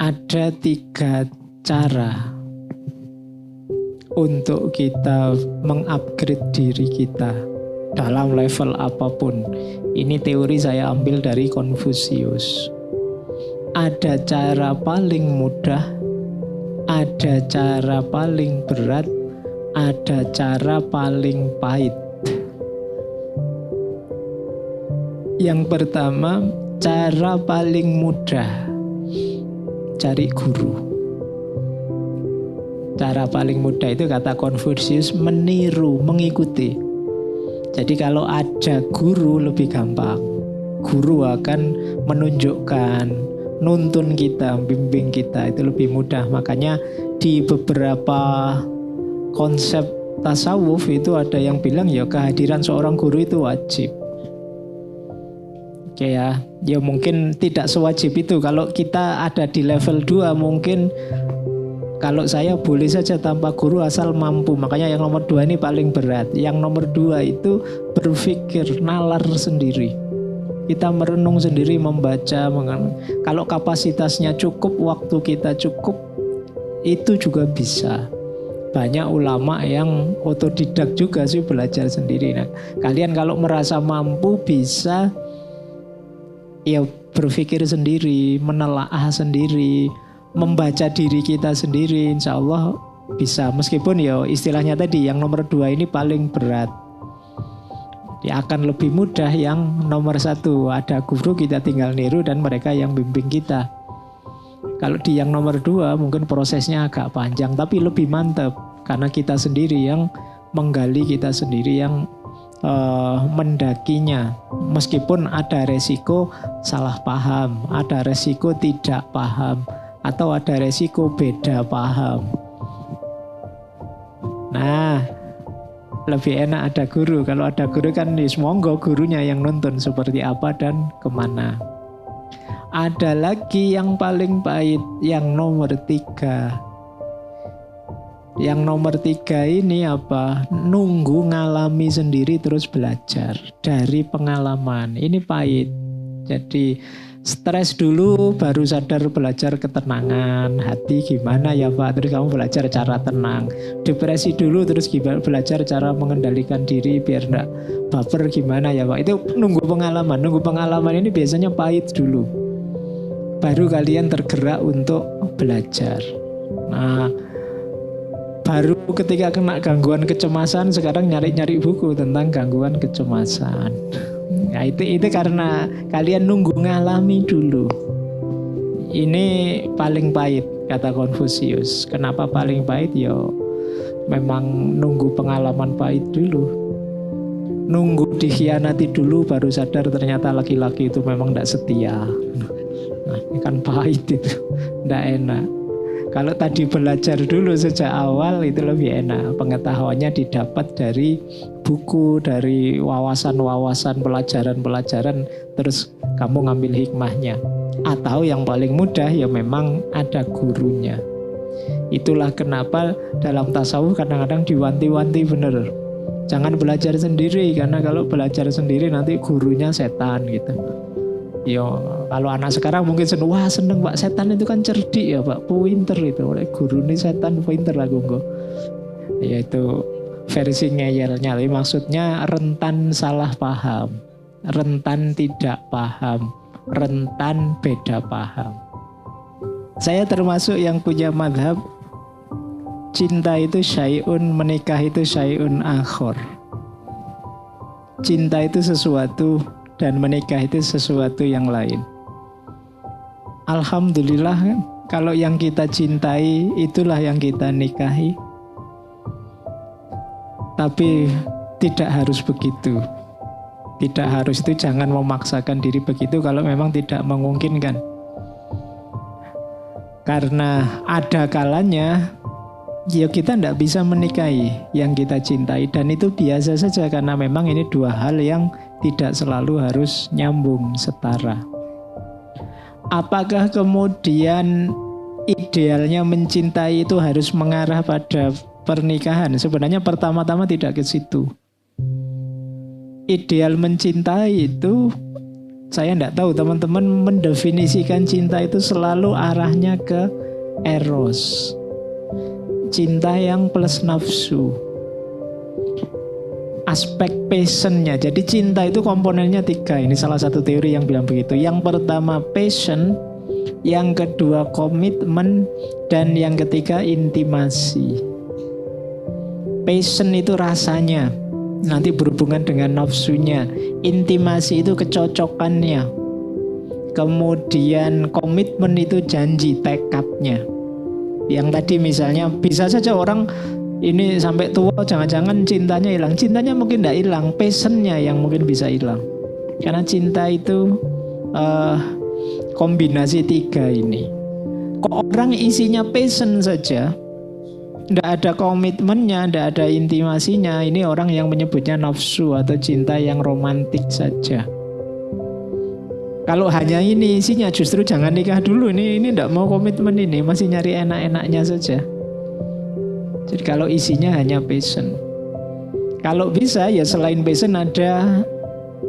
Ada 3 cara untuk kita mengupgrade diri kita dalam level apapun. Ini teori saya ambil dari Konfusius. Ada cara paling mudah, ada cara paling berat, ada cara paling pahit. Yang pertama, cara paling mudah. Cari guru. Cara paling mudah itu kata Konfusius meniru, mengikuti. Jadi kalau ada guru lebih gampang. Guru akan menunjukkan, nuntun kita, bimbing kita, itu lebih mudah. Makanya di beberapa konsep tasawuf itu ada yang bilang ya kehadiran seorang guru itu wajib. Oke ya mungkin tidak sewajib itu. Kalau kita ada di level 2 mungkin kalau saya boleh saja tanpa guru asal mampu. Makanya yang nomor 2 ini paling berat. Yang nomor 2 itu berpikir, nalar sendiri. Kita merenung sendiri, membaca. Kalau kapasitasnya cukup, waktu kita cukup, itu juga bisa. Banyak ulama yang otodidak juga sih belajar sendiri. Nah, kalian kalau merasa mampu bisa ya berpikir sendiri, menelaah sendiri, membaca diri kita sendiri, insya Allah bisa. Meskipun ya istilahnya tadi yang nomor 2 ini paling berat. Dia akan lebih mudah yang nomor 1. Ada guru, kita tinggal niru dan mereka yang bimbing kita. Kalau di yang nomor 2 mungkin prosesnya agak panjang tapi lebih mantap. Karena kita sendiri yang menggali, kita sendiri yang mendakinya. Meskipun ada resiko salah paham, ada resiko tidak paham, atau ada resiko beda paham. Nah, lebih enak ada guru. Kalau ada guru kan monggo gurunya yang nuntun seperti apa dan kemana. Ada lagi yang paling pahit, yang nomor 3. Yang nomor 3 ini apa? Nunggu ngalami sendiri terus belajar dari pengalaman. Ini pahit. Jadi stres dulu baru sadar belajar ketenangan. Hati gimana ya Pak? Terus kamu belajar cara tenang. Depresi dulu terus gimana belajar cara mengendalikan diri biar enggak baper gimana ya Pak? Itu nunggu pengalaman. Nunggu pengalaman ini biasanya pahit dulu. Baru kalian tergerak untuk belajar. Nah, baru ketika kena gangguan kecemasan sekarang nyari-nyari buku tentang gangguan kecemasan. Nah, itu karena kalian nunggu ngalami dulu. Ini paling pahit kata Konfusius. Kenapa paling pahit? Yo memang nunggu pengalaman pahit dulu. Nunggu dikhianati dulu baru sadar ternyata laki-laki itu memang tidak setia. Nah, ini kan pahit itu. Tidak enak. Kalau tadi belajar dulu sejak awal itu lebih enak. Pengetahuannya didapat dari buku, dari wawasan-wawasan, pelajaran-pelajaran, terus kamu ngambil hikmahnya. Atau yang paling mudah ya memang ada gurunya. Itulah kenapa dalam tasawuf kadang-kadang diwanti-wanti bener. Jangan belajar sendiri, karena kalau belajar sendiri nanti gurunya setan gitu. Yo, kalau anak sekarang mungkin seneng Pak, setan itu kan cerdik ya Pak, pinter itu. Oleh guru ini setan pinter lah gue. Ya itu versi ngeyelnya. Tapi maksudnya rentan salah paham, rentan tidak paham, rentan beda paham. Saya termasuk yang punya madhab cinta itu syai'un, menikah itu syai'un akhor. Cinta itu sesuatu dan menikah itu sesuatu yang lain. Alhamdulillah kalau yang kita cintai itulah yang kita nikahi. Tapi tidak harus begitu. Tidak harus itu, jangan memaksakan diri begitu kalau memang tidak memungkinkan. Karena ada kalanya ya kita tidak bisa menikahi yang kita cintai. Dan itu biasa saja karena memang ini dua hal yang tidak selalu harus nyambung setara. Apakah kemudian idealnya mencintai itu harus mengarah pada pernikahan? Sebenarnya pertama-tama tidak ke situ. Ideal mencintai itu saya tidak tahu teman-teman mendefinisikan cinta itu selalu arahnya ke eros. Cinta yang plus nafsu. Aspek passionnya. Jadi cinta itu komponennya 3. Ini salah satu teori yang bilang begitu. Yang pertama passion, yang kedua komitmen, dan yang ketiga intimasi. Passion itu rasanya, nanti berhubungan dengan nafsunya. Intimasi itu kecocokannya. Kemudian komitmen itu janji, tekadnya. Yang tadi misalnya bisa saja orang ini sampai tua jangan-jangan cintanya hilang. Cintanya mungkin tidak hilang, passionnya yang mungkin bisa hilang. Karena cinta itu kombinasi 3 ini. Kok orang isinya passion saja, tidak ada komitmennya, tidak ada intimasinya, ini orang yang menyebutnya nafsu atau cinta yang romantik saja. Kalau hanya ini isinya, justru jangan nikah dulu. Ini tidak mau komitmen, ini masih nyari enak-enaknya saja. Jadi kalau isinya hanya passion. Kalau bisa ya selain passion ada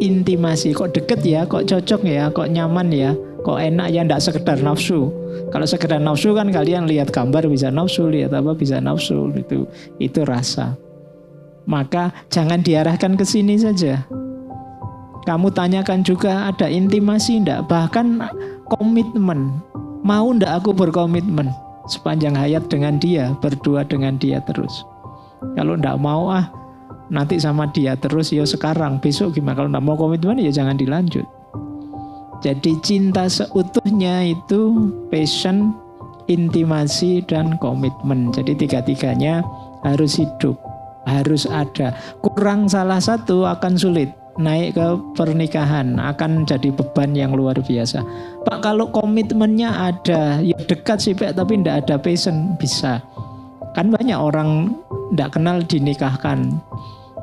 intimasi. Kok deket ya, kok cocok ya, kok nyaman ya, kok enak ya, tidak sekedar nafsu. Kalau sekedar nafsu kan kalian lihat gambar bisa nafsu, lihat apa bisa nafsu, itu rasa. Maka jangan diarahkan ke sini saja. Kamu tanyakan juga ada intimasi enggak, bahkan komitmen. Mau enggak aku berkomitmen sepanjang hayat dengan dia, berdua dengan dia terus. Kalau enggak mau nanti sama dia terus ya sekarang, besok gimana? Kalau enggak mau komitmen ya jangan dilanjut. Jadi cinta seutuhnya itu passion, intimasi, dan komitmen. Jadi 3-3-nya harus hidup, harus ada. Kurang salah satu akan sulit. Naik ke pernikahan akan jadi beban yang luar biasa. Pak, kalau komitmennya ada, ya dekat sih Pak, tapi tidak ada passion, bisa. Kan banyak orang tidak kenal dinikahkan.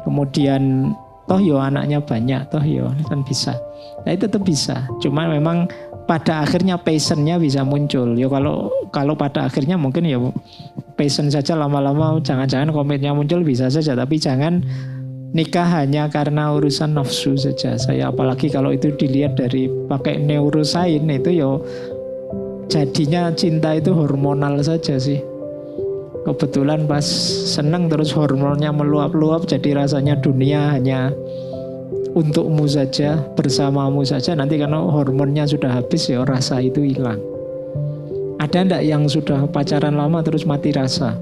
Kemudian toh yo anaknya banyak, toh yo kan bisa. Nah itu tetap bisa. Cuma memang pada akhirnya passionnya bisa muncul. Ya kalau pada akhirnya mungkin ya passion saja, lama-lama jangan-jangan komitnya muncul bisa saja, tapi jangan nikah hanya karena urusan nafsu saja. Saya apalagi kalau itu dilihat dari pakai neuroscience itu ya jadinya cinta itu hormonal saja sih. Kebetulan pas senang terus hormonnya meluap-luap, jadi rasanya dunia hanya untukmu saja, bersamamu saja. Nanti karena hormonnya sudah habis ya rasa itu hilang. Ada enggak yang sudah pacaran lama terus mati rasa?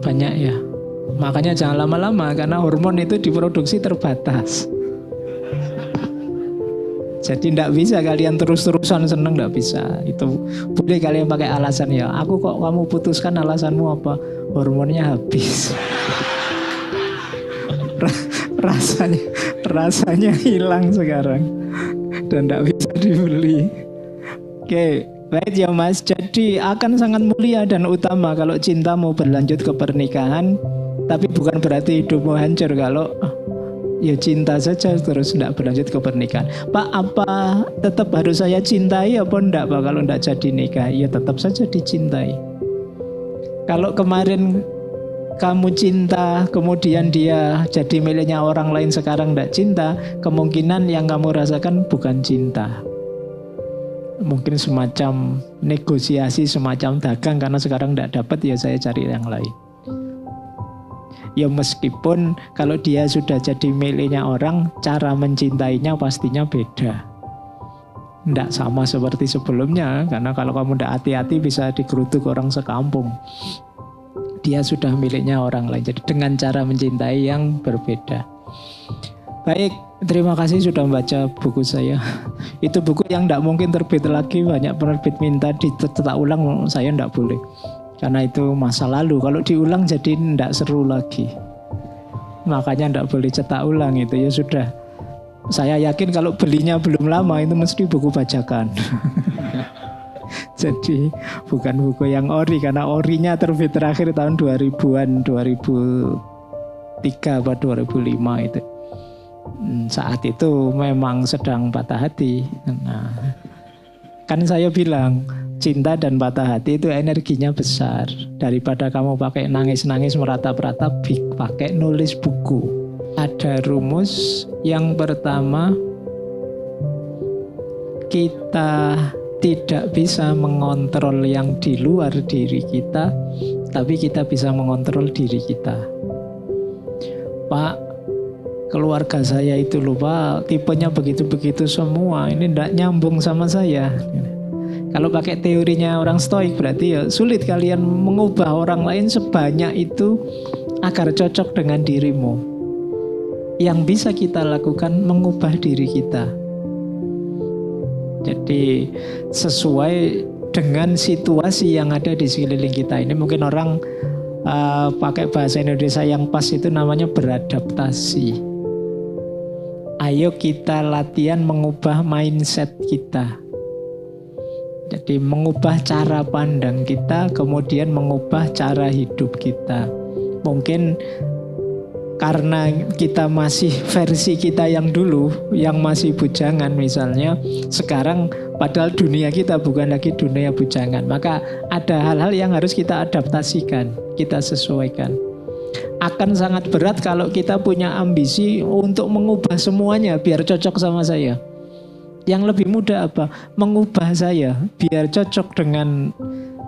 Banyak ya. Makanya jangan lama-lama karena hormon itu diproduksi terbatas. Jadi tidak bisa kalian terus-terusan seneng, tidak bisa. Itu boleh kalian pakai alasan ya. Aku kok kamu putuskan, alasanmu apa? Hormonnya habis. rasanya hilang sekarang dan tidak bisa dibeli. Oke. Baik ya Mas. Jadi akan sangat mulia dan utama kalau cinta mau berlanjut ke pernikahan. Tapi bukan berarti hidupmu hancur kalau ya cinta saja terus tidak berlanjut ke pernikahan. Pak, apa tetap harus saya cintai apa enggak Pak kalau enggak jadi nikah? Ya tetap saja dicintai. Kalau kemarin kamu cinta, kemudian dia jadi miliknya orang lain, sekarang enggak cinta, kemungkinan yang kamu rasakan bukan cinta. Mungkin semacam negosiasi, semacam dagang, karena sekarang enggak dapat ya saya cari yang lain. Ya meskipun kalau dia sudah jadi miliknya orang, cara mencintainya pastinya beda. Tidak sama seperti sebelumnya, karena kalau kamu tidak hati-hati bisa digeruduk orang sekampung. Dia sudah miliknya orang lain, jadi dengan cara mencintai yang berbeda. Baik, terima kasih sudah membaca buku saya. Itu buku yang tidak mungkin terbit lagi, banyak penerbit minta dicetak ulang, saya tidak boleh. Karena itu masa lalu, kalau diulang jadi tidak seru lagi. Makanya tidak boleh cetak ulang itu, ya sudah. Saya yakin kalau belinya belum lama itu mesti buku bajakan. Jadi bukan buku yang ori, karena orinya terbit terakhir tahun 2000-an, 2003 atau 2005 itu. Saat itu memang sedang patah hati. Nah, kan saya bilang cinta dan patah hati itu energinya besar. Daripada kamu pakai nangis-nangis meratap-ratap, pakai nulis buku. Ada rumus yang pertama, kita tidak bisa mengontrol yang di luar diri kita, tapi kita bisa mengontrol diri kita. Pak, keluarga saya itu loh Pak, tipenya begitu-begitu semua, ini tidak nyambung sama saya. Kalau pakai teorinya orang Stoik berarti ya sulit kalian mengubah orang lain sebanyak itu agar cocok dengan dirimu. Yang bisa kita lakukan mengubah diri kita. Jadi sesuai dengan situasi yang ada di sekeliling kita. Ini mungkin orang pakai bahasa Indonesia yang pas itu namanya beradaptasi. Ayo kita latihan mengubah mindset kita. Jadi mengubah cara pandang kita, kemudian mengubah cara hidup kita. Mungkin karena kita masih versi kita yang dulu, yang masih bujangan misalnya, sekarang padahal dunia kita bukan lagi dunia bujangan. Maka ada hal-hal yang harus kita adaptasikan, kita sesuaikan. Akan sangat berat kalau kita punya ambisi untuk mengubah semuanya biar cocok sama saya. Yang lebih mudah apa? Mengubah saya biar cocok dengan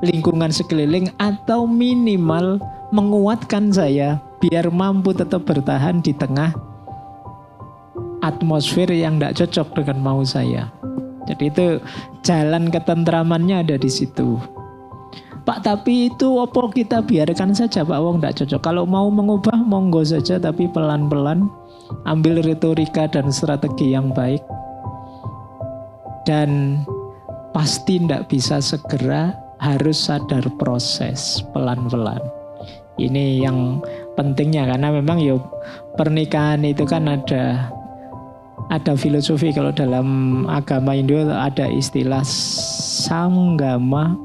lingkungan sekeliling atau minimal menguatkan saya biar mampu tetap bertahan di tengah atmosfer yang tidak cocok dengan mau saya. Jadi itu jalan ketentramannya ada di situ. Pak, tapi itu apa kita biarkan saja Pak, wong tidak cocok. Kalau mau mengubah monggo saja, tapi pelan-pelan ambil retorika dan strategi yang baik. Dan pasti tidak bisa segera, harus sadar proses pelan-pelan. Ini yang pentingnya karena memang ya pernikahan itu kan ada filosofi. Kalau dalam agama Hindu ada istilah samgama,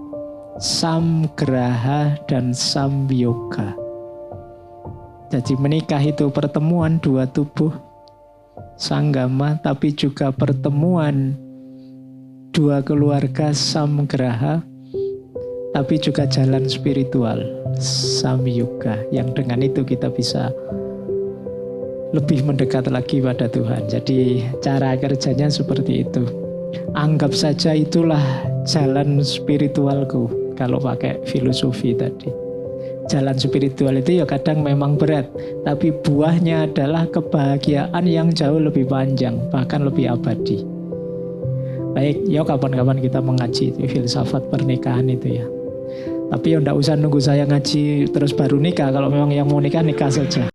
samgraha, dan samyoga. Jadi menikah itu pertemuan dua tubuh, sanggama, tapi juga pertemuan dua keluarga, samgraha, tapi juga jalan spiritual, samyoga, yang dengan itu kita bisa lebih mendekat lagi pada Tuhan. Jadi cara kerjanya seperti itu. Anggap saja itulah jalan spiritualku kalau pakai filosofi tadi. Jalan spiritual itu ya kadang memang berat, tapi buahnya adalah kebahagiaan yang jauh lebih panjang, bahkan lebih abadi. Baik, ya kapan-kapan kita mengaji itu filsafat pernikahan itu ya. Tapi ya enggak usah nunggu saya ngaji terus baru nikah. Kalau memang yang mau nikah, nikah saja.